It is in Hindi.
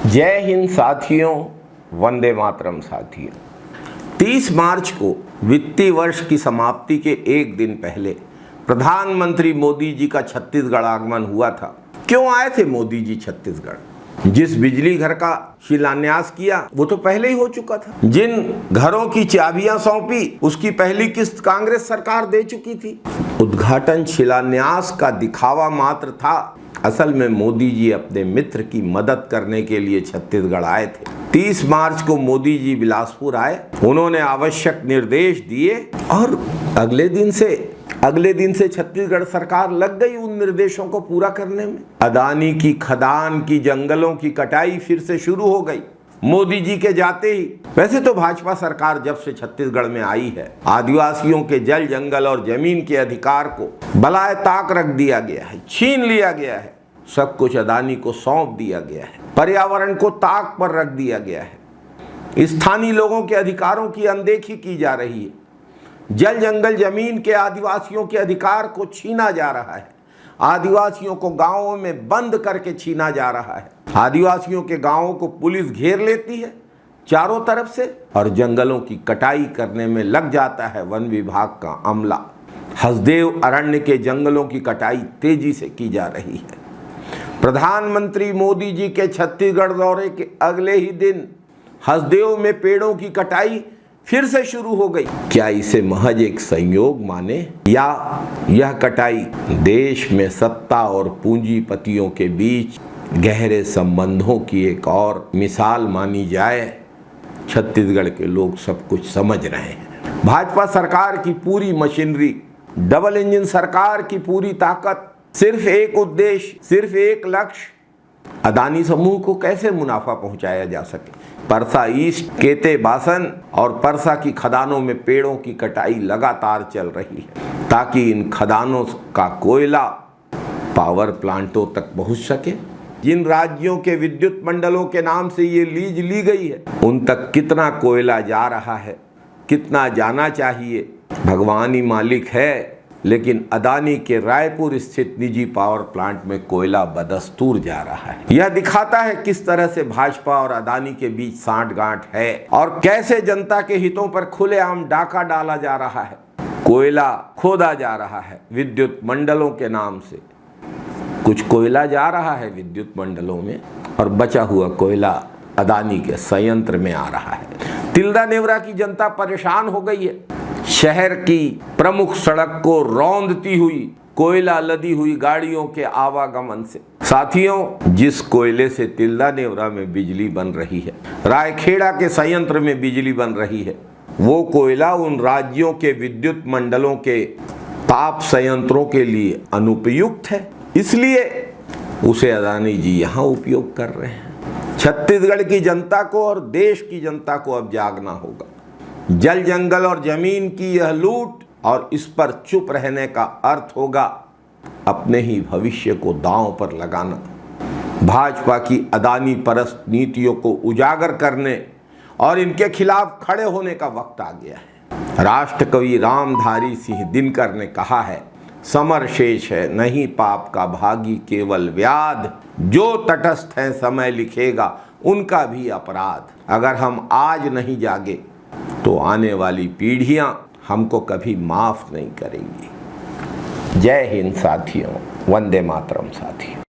जय हिंद साथियों, वंदे मातरम साथियों। 30 मार्च को वित्तीय वर्ष की समाप्ति के एक दिन पहले प्रधानमंत्री मोदी जी का छत्तीसगढ़ आगमन हुआ था। क्यों आए थे मोदी जी छत्तीसगढ़? जिस बिजली घर का शिलान्यास किया वो तो पहले ही हो चुका था। जिन घरों की चाबियां सौंपी उसकी पहली किस्त कांग्रेस सरकार दे चुकी थी। उद्घाटन शिलान्यास का दिखावा मात्र था। असल में मोदी जी अपने मित्र की मदद करने के लिए छत्तीसगढ़ आए थे। 30 मार्च को मोदी जी बिलासपुर आए, उन्होंने आवश्यक निर्देश दिए और अगले दिन से छत्तीसगढ़ सरकार लग गई उन निर्देशों को पूरा करने में। अदानी की खदान की जंगलों की कटाई फिर से शुरू हो गई मोदी जी के जाते ही। वैसे तो भाजपा सरकार जब से छत्तीसगढ़ में आई है, आदिवासियों के जल जंगल और जमीन के अधिकार को बलाए ताक रख दिया गया है, छीन लिया गया है। सब कुछ अदानी को सौंप दिया गया है, पर्यावरण को ताक पर रख दिया गया है, स्थानीय लोगों के अधिकारों की अनदेखी की जा रही है, जल जंगल जमीन के आदिवासियों के अधिकार को छीना जा रहा है, आदिवासियों को गांवों में बंद करके छीना जा रहा है। आदिवासियों के गांवों को पुलिस घेर लेती है चारों तरफ से और जंगलों की कटाई करने में लग जाता है वन विभाग का अमला। हसदेव अरण्य के जंगलों की कटाई तेजी से की जा रही है। प्रधानमंत्री मोदी जी के छत्तीसगढ़ दौरे के अगले ही दिन हसदेव में पेड़ों की कटाई फिर से शुरू हो गई। क्या इसे महज एक संयोग माने या यह कटाई देश में सत्ता और पूंजीपतियों के बीच गहरे संबंधों की एक और मिसाल मानी जाए? छत्तीसगढ़ के लोग सब कुछ समझ रहे हैं। भाजपा सरकार की पूरी मशीनरी, डबल इंजन सरकार की पूरी ताकत, सिर्फ एक उद्देश्य, सिर्फ एक लक्ष्य, अदानी समूह को कैसे मुनाफा पहुंचाया जा सके। परसा ईस्ट, केते बासन और परसा की खदानों में पेड़ों की कटाई लगातार चल रही है ताकि इन खदानों का कोयला पावर प्लांटों तक पहुंच सके। जिन राज्यों के विद्युत मंडलों के नाम से ये लीज ली गई है उन तक कितना कोयला जा रहा है, कितना जाना चाहिए, भगवान ही मालिक है। लेकिन अदानी के रायपुर स्थित निजी पावर प्लांट में कोयला बदस्तूर जा रहा है। यह दिखाता है किस तरह से भाजपा और अदानी के बीच सांठगांठ है और कैसे जनता के हितों पर खुलेआम डाका डाला जा रहा है। कोयला खोदा जा रहा है विद्युत मंडलों के नाम से। कुछ कोयला जा रहा है विद्युत मंडलों में और बचा हुआ कोयला अदानी के संयंत्र में आ रहा है। तिल्दा नेवरा की जनता परेशान हो गई है। शहर की प्रमुख सड़क को रौंदती हुई कोयला लदी हुई गाड़ियों के आवागमन से। साथियों, जिस कोयले से तिल्दा नेवरा में बिजली बन रही है, रायखेड़ा के संयंत्र में बिजली बन रही है, वो कोयला उन राज्यों के विद्युत मंडलों के ताप संयंत्रों के लिए अनुपयुक्त है, इसलिए उसे अदानी जी यहाँ उपयोग कर रहे हैं। छत्तीसगढ़ की जनता को और देश की जनता को अब जागना होगा। जल जंगल और जमीन की यह लूट और इस पर चुप रहने का अर्थ होगा अपने ही भविष्य को दांव पर लगाना। भाजपा की अदानी परस्त नीतियों को उजागर करने और इनके खिलाफ खड़े होने का वक्त आ गया है। राष्ट्रकवि रामधारी सिंह दिनकर ने कहा है, समर शेष है नहीं पाप का भागी केवल व्याध, जो तटस्थ है समय लिखेगा उनका भी अपराध। अगर हम आज नहीं जागे तो आने वाली पीढ़ियां हमको कभी माफ नहीं करेंगी। जय हिंद साथियों, वंदे मातरम साथियों।